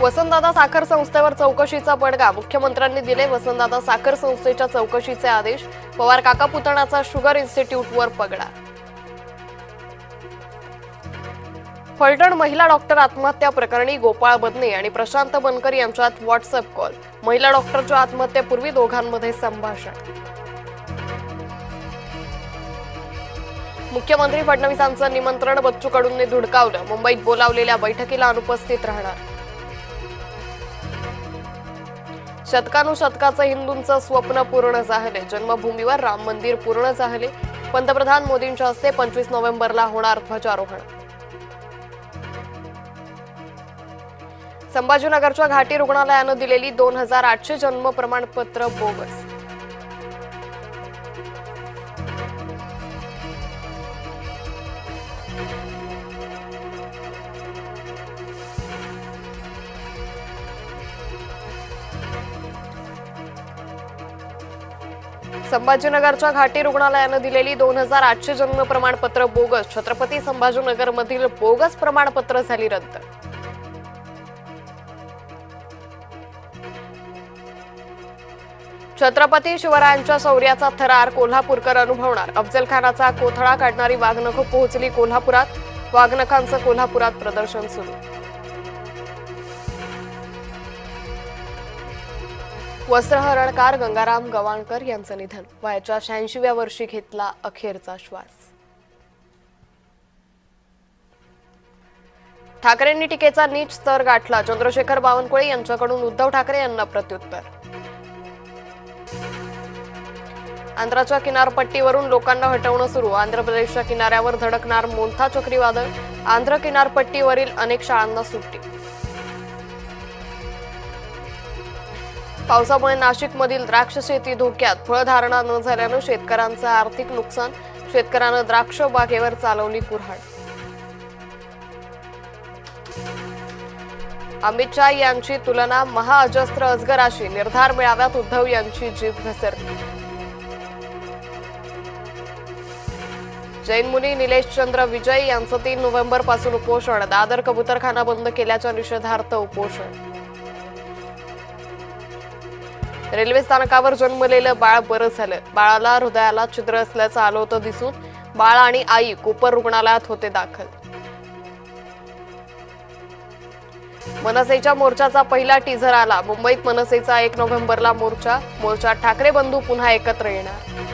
वसंतदादा साखर संस्थेवर चौकशीचा बडगा, मुख्यमंत्र्यांनी दिले वसंतदादा साखर संस्थेच्या चौकशीचे आदेश. पवार काका पुतणाचा शुगर इन्स्टिट्यूटवर पगडा. फलटण महिला डॉक्टर आत्महत्या प्रकरणी गोपाळ बदने आणि प्रशांत बनकर यांच्यात व्हॉट्सअप कॉल. महिला डॉक्टरच्या आत्महत्येपूर्वी दोघांमध्ये संभाषण. मुख्यमंत्री फडणवीसांचं निमंत्रण बच्चू कडूंनी धुडकावलं. मुंबईत बोलावलेल्या बैठकीला अनुपस्थित राहणार. शतकानुशतकाचं हिंदूंचं स्वप्न पूर्ण झाले. जन्मभूमीवर राम मंदिर पूर्ण झाले. पंतप्रधान मोदींच्या हस्ते 25 नोव्हेंबरला होणार ध्वजारोहण. संभाजीनगरच्या घाटी रुग्णालयानं दिलेली 2800 जन्म प्रमाणपत्र बोगस. संभाजीनगरच्या घाटी रुग्णालयानं दिलेली 2800 जन्म प्रमाणपत्र बोगस. छत्रपती संभाजीनगर मधील बोगस प्रमाणपत्र झाली रद्द. छत्रपती शिवरायांच्या शौर्याचा थरार कोल्हापूरकर अनुभवणार. अफजल खानाचा कोथळा काढणारी वाघनखं पोहोचली कोल्हापुरात. वाघनखांचं कोल्हापुरात प्रदर्शन सुरू. वस्त्रहरणकार गंगाराम गवाणकर यांचं निधन. वयाच्या 86व्या वर्षी घेतला अखेरचा श्वास. ठाकरेंनी टीकेचा नीच स्तर गाठला. चंद्रशेखर बावनकुळे यांच्याकडून उद्धव ठाकरे यांना प्रत्युत्तर. आंध्राच्या किनारपट्टीवरून लोकांना हटवणं सुरू. आंध्र प्रदेशच्या किनाऱ्यावर धडकणार मोन्था चक्रीवादळ. आंध्र किनारपट्टीवरील अनेक शाळांना सुट्टी. पावसामुळे नाशिकमधील द्राक्ष शेती धोक्यात. फळधारणा न झाल्यानं शेतकऱ्यांचं आर्थिक नुकसान. शेतकऱ्यानं द्राक्ष बागेवर चालवली कुऱ्हाड. अमित शहा यांची तुलना महाअजस्त्र अजगराशी. निर्धार मेळाव्यात उद्धव यांची जीभ घसरली. जैन मुनी निलेश चंद्र विजय यांचं 3 नोव्हेंबर पासून उपोषण. दादर कबूतरखाना बंद केल्याच्या निषेधार्थ उपोषण. रेल्वे स्थानकावर जन्मलेलं बाळ बरं झालं. बाळाला हृदयाला छिद्र असल्याचं आलं होतं दिसून. बाळ आणि आई कोपर रुग्णालयात होते दाखल. मनसेच्या मोर्चाचा पहिला टीझर आला. मुंबईत मनसेचा 1 नोव्हेंबरला मोर्चा. मोर्चात ठाकरे बंधू पुन्हा एकत्र येणार.